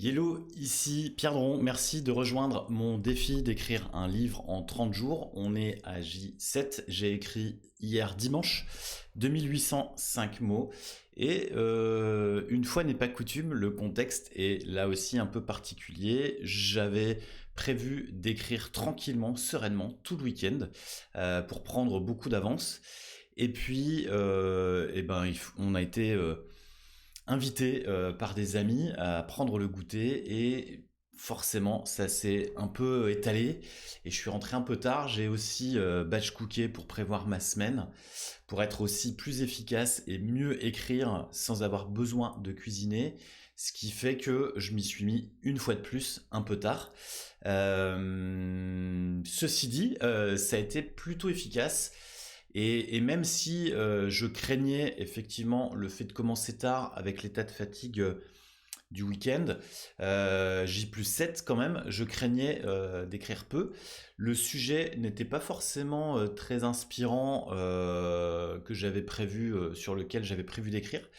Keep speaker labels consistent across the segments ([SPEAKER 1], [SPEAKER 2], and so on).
[SPEAKER 1] Hello, ici Pierre Dron, merci de rejoindre mon défi d'écrire un livre en 30 jours. On est à J7, j'ai écrit hier dimanche 2805 mots et une fois n'est pas coutume, le contexte est là aussi un peu particulier. J'avais prévu d'écrire tranquillement, sereinement, tout le week-end pour prendre beaucoup d'avance. Et puis, on a été invité par des amis à prendre le goûter et forcément ça s'est un peu étalé et je suis rentré un peu tard. J'ai aussi batch cooké pour prévoir ma semaine, pour être aussi plus efficace et mieux écrire sans avoir besoin de cuisiner, ce qui fait que je m'y suis mis une fois de plus un peu tard. Ceci dit, ça a été plutôt efficace. Et même si je craignais effectivement le fait de commencer tard avec l'état de fatigue du week-end, J+7 quand même, je craignais d'écrire peu. Le sujet n'était pas forcément très inspirant que j'avais prévu, sur lequel j'avais prévu d'écrire.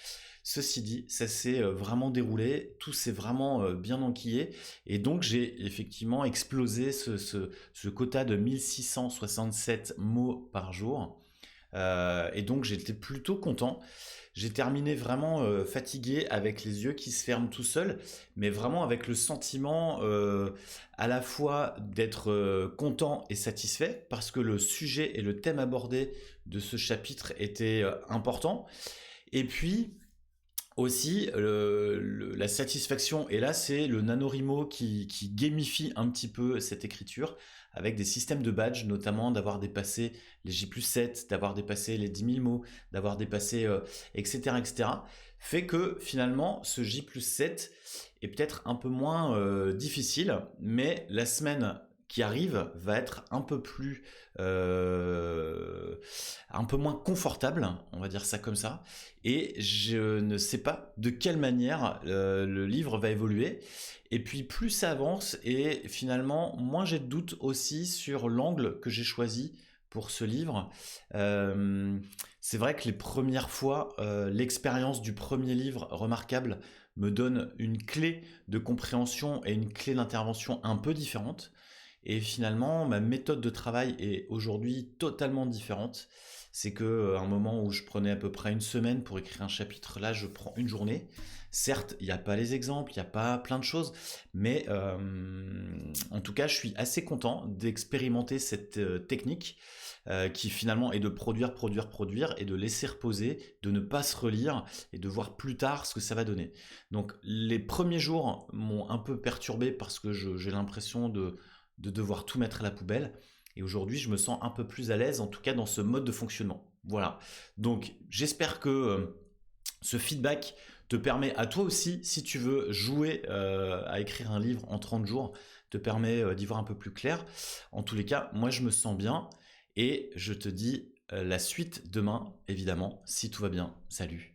[SPEAKER 1] Ceci dit, ça s'est vraiment déroulé, tout s'est vraiment bien enquillé, et donc j'ai effectivement explosé ce quota de 1667 mots par jour. Et donc j'étais plutôt content. J'ai terminé vraiment fatigué, avec les yeux qui se ferment tout seuls, mais vraiment avec le sentiment à la fois d'être content et satisfait, parce que le sujet et le thème abordé de ce chapitre étaient importants. Et puis aussi, la satisfaction, et là c'est le NaNoWriMo qui gamifie un petit peu cette écriture, avec des systèmes de badge, notamment d'avoir dépassé les J+7, d'avoir dépassé les 10 000 mots, d'avoir dépassé etc., etc., fait que finalement ce J+7 est peut-être un peu moins difficile, mais la semaine qui arrive va être un peu moins confortable, on va dire ça comme ça, et je ne sais pas de quelle manière le livre va évoluer. Et puis plus ça avance, et finalement moins j'ai de doutes aussi sur l'angle que j'ai choisi pour ce livre. C'est vrai que les premières fois, l'expérience du premier livre remarquable me donne une clé de compréhension et une clé d'intervention un peu différente. Et finalement, ma méthode de travail est aujourd'hui totalement différente. C'est que à un moment où je prenais à peu près une semaine pour écrire un chapitre, là je prends une journée. Certes, il n'y a pas les exemples, il n'y a pas plein de choses, mais en tout cas, je suis assez content d'expérimenter cette technique qui finalement est de produire, produire, produire, et de laisser reposer, de ne pas se relire et de voir plus tard ce que ça va donner. Donc les premiers jours m'ont un peu perturbé parce que j'ai l'impression de devoir tout mettre à la poubelle. Et aujourd'hui, je me sens un peu plus à l'aise, en tout cas dans ce mode de fonctionnement. Voilà. Donc, j'espère que ce feedback te permet à toi aussi, si tu veux jouer à écrire un livre en 30 jours, te permet d'y voir un peu plus clair. En tous les cas, moi, je me sens bien et je te dis la suite demain, évidemment, si tout va bien. Salut.